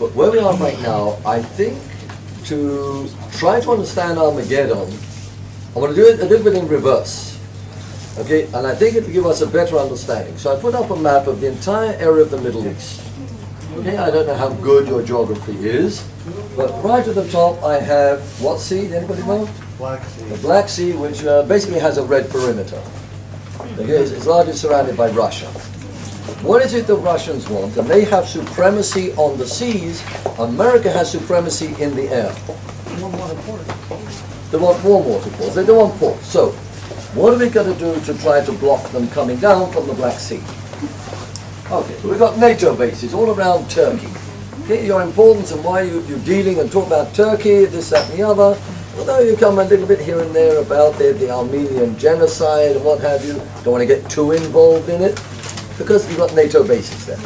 But where we are right now, I think to try to understand Armageddon, I want to do it a little bit in reverse. Okay, and I think it will give us a better understanding. So I put up a map of the entire area of the Middle East. Okay, I don't know how good your geography is, but right at the top I have what sea? Anybody know? Black Sea. The Black Sea, which basically has a red perimeter. Okay, it's largely surrounded by Russia. What is it the Russians want? And they have supremacy on the seas. America has supremacy in the air. They want warm water ports. They don't want ports. So, what are we going to do to try to block them coming down from the Black Sea? Okay, so we've got NATO bases all around Turkey. Okay, your importance and why you're dealing and talk about Turkey, this, that, and the other. Although you come a little bit here and there about the Armenian genocide and what have you, don't want to get too involved in it, because you've got NATO bases there.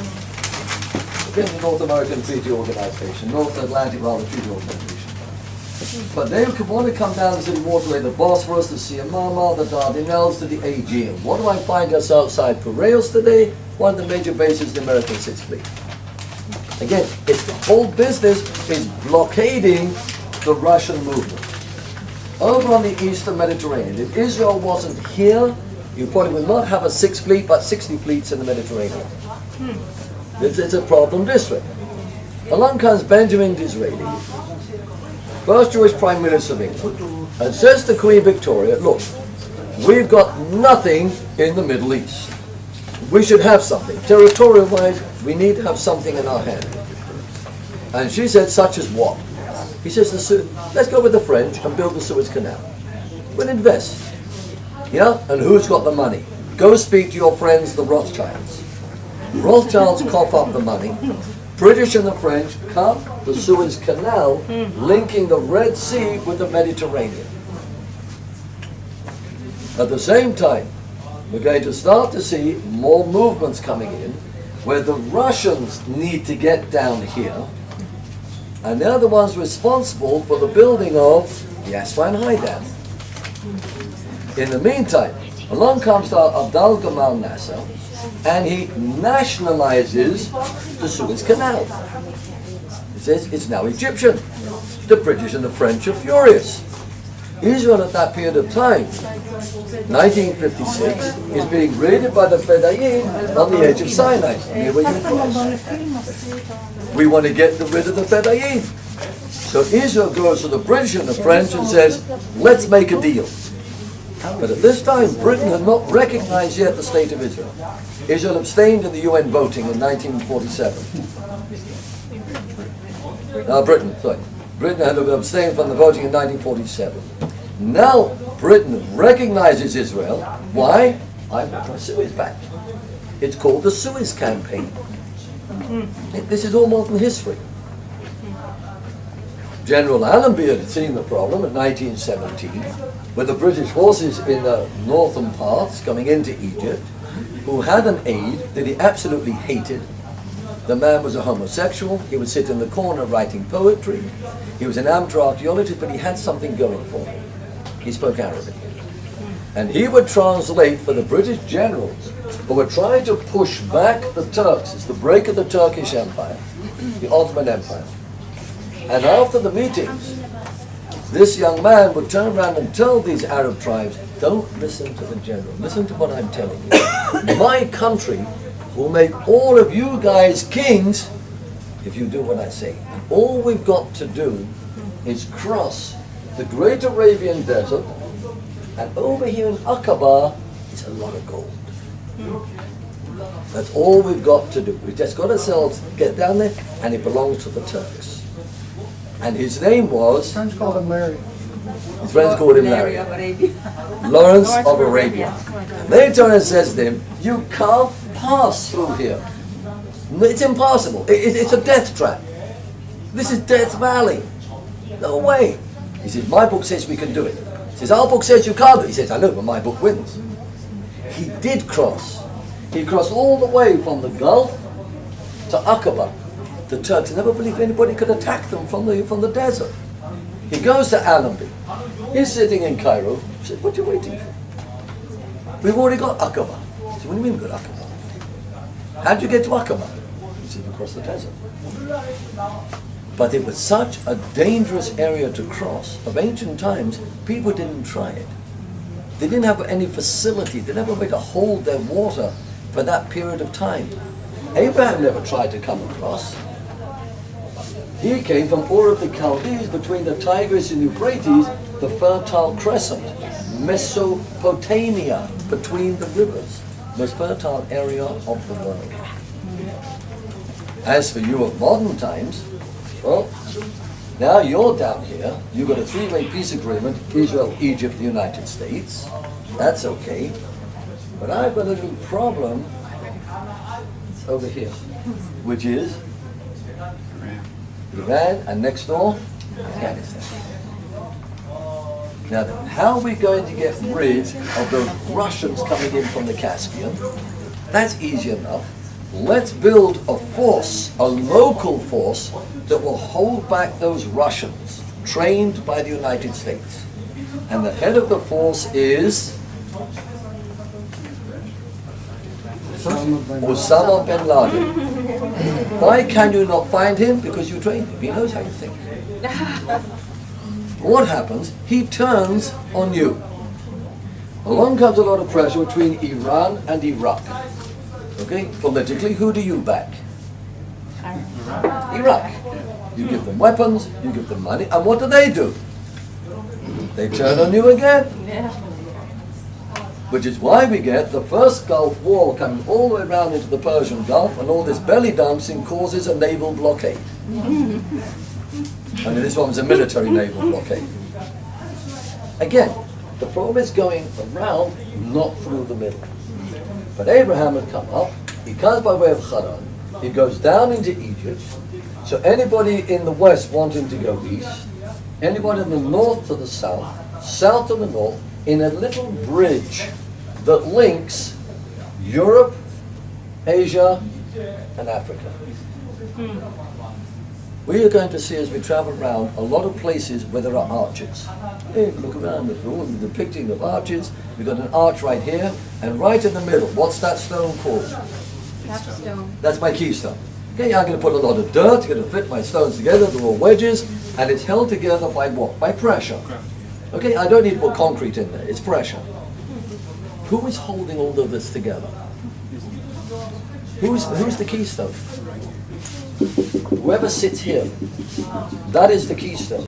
Okay, the North American Treaty Organization, North Atlantic Treaty Organization. But they want to come down to the waterway, the Bosphorus, the Sea of Marmara, the Dardanelles, to the Aegean. What do I find us outside Piraeus today? One of the major bases of the American Sixth Fleet. Again, it's the whole business is blockading the Russian movement. Over on the eastern Mediterranean, if Israel wasn't here, you probably would not have a Sixth Fleet, but 60 fleets in the Mediterranean. It's a problem district. Along comes Benjamin Disraeli, first Jewish Prime Minister of England, and says to Queen Victoria, look, we've got nothing in the Middle East. We should have something. Territorial-wise, we need to have something in our hand. And she said, such as what? He says, let's go with the French and build the Suez Canal. We'll invest. Yeah? And who's got the money? Go speak to your friends, the Rothschilds. Rothschilds cough up the money. British and the French cut the Suez Canal, linking the Red Sea with the Mediterranean. At the same time, we're going to start to see more movements coming in, where the Russians need to get down here, and they're the ones responsible for the building of the Aswan High Dam. In the meantime, along comes Abdel Gamal Nasser, and he nationalizes the Suez Canal. He says it's now Egyptian. The British and the French are furious. Israel at that period of time, 1956, is being raided by the Fedayeen on the edge of Sinai, near where you cross. We want to get rid of the Fedayeen. So Israel goes to the British and the French and says, let's make a deal. But at this time, Britain had not recognized yet the State of Israel. Israel abstained in the UN voting in 1947. Britain had abstained from the voting in 1947. Now Britain recognizes Israel. Why? I want my Suez back. It's called the Suez Campaign. This is all modern history. General Allenby had seen the problem in 1917 with the British forces in the northern parts coming into Egypt, who had an aide that he absolutely hated. The man was a homosexual. He would sit in the corner writing poetry. He was an amateur archaeologist, but he had something going for him. He spoke Arabic. And he would translate for the British generals who were trying to push back the Turks. It's the break of the Turkish Empire, the Ottoman Empire. And after the meetings, this young man would turn around and tell these Arab tribes, don't listen to the general, listen to what I'm telling you. My country will make all of you guys kings if you do what I say. And all we've got to do is cross the Great Arabian Desert, and over here in Aqaba is a lot of gold. That's all we've got to do. We've just got ourselves get down there, and it belongs to the Turks. And his name was... French called him Larry. His friends called him Larry. Lawrence of Arabia. And they turn and says to him, you can't pass through here. It's impossible. It's a death trap. This is Death Valley. No way. He says, my book says we can do it. He says, our book says you can't do it. He says, I know, but my book wins. He did cross. He crossed all the way from the Gulf to Aqaba. The Turks never believed anybody could attack them from the desert. He goes to Allenby. He's sitting in Cairo. He said, what are you waiting for? We've already got Aqaba. He said, what do you mean we've got Aqaba? How'd you get to Aqaba? He expensive across the desert. But it was such a dangerous area to cross. Of ancient times, people didn't try it. They didn't have any facility, they didn't have a way to hold their water for that period of time. Abraham never tried to come across. He came from Ur of the Chaldees, between the Tigris and Euphrates, the Fertile Crescent, Mesopotamia, between the rivers, most fertile area of the world. As for you of modern times, well, now you're down here, you've got a three-way peace agreement, Israel, Egypt, the United States. That's okay. But I've got a little problem over here, which is Iran, and next door, Afghanistan. Now then, how are we going to get rid of those Russians coming in from the Caspian? That's easy enough. Let's build a force, a local force, that will hold back those Russians, trained by the United States. And the head of the force is Osama bin Laden. Why can you not find him? Because you trained him. He knows how you think. What happens? He turns on you. Along comes a lot of pressure between Iran and Iraq. Okay? Politically, who do you back? Iraq. You give them weapons, you give them money, and what do? They turn on you again. Which is why we get the first Gulf War coming all the way around into the Persian Gulf, and all this belly dancing causes a naval blockade. I mean, this one was a military naval blockade. Again, the problem is going around, not through the middle. But Abraham had come up, he comes by way of Haran, he goes down into Egypt, so anybody in the west wanting to go east, anybody in the north to the south, south to the north, in a little bridge that links Europe, Asia, and Africa. We are going to see, as we travel around, a lot of places where there are arches. Hey, look around, there's all the depicting of arches. We've got an arch right here, and right in the middle, what's that stone called? Capstone. That's my keystone. Okay, I'm going to put a lot of dirt, going to fit my stones together, they're all wedges, and it's held together by what? By pressure. Okay, I don't need to put concrete in there, it's pressure. Who is holding all of this together? Who's the keystone? Whoever sits here, that is the keystone.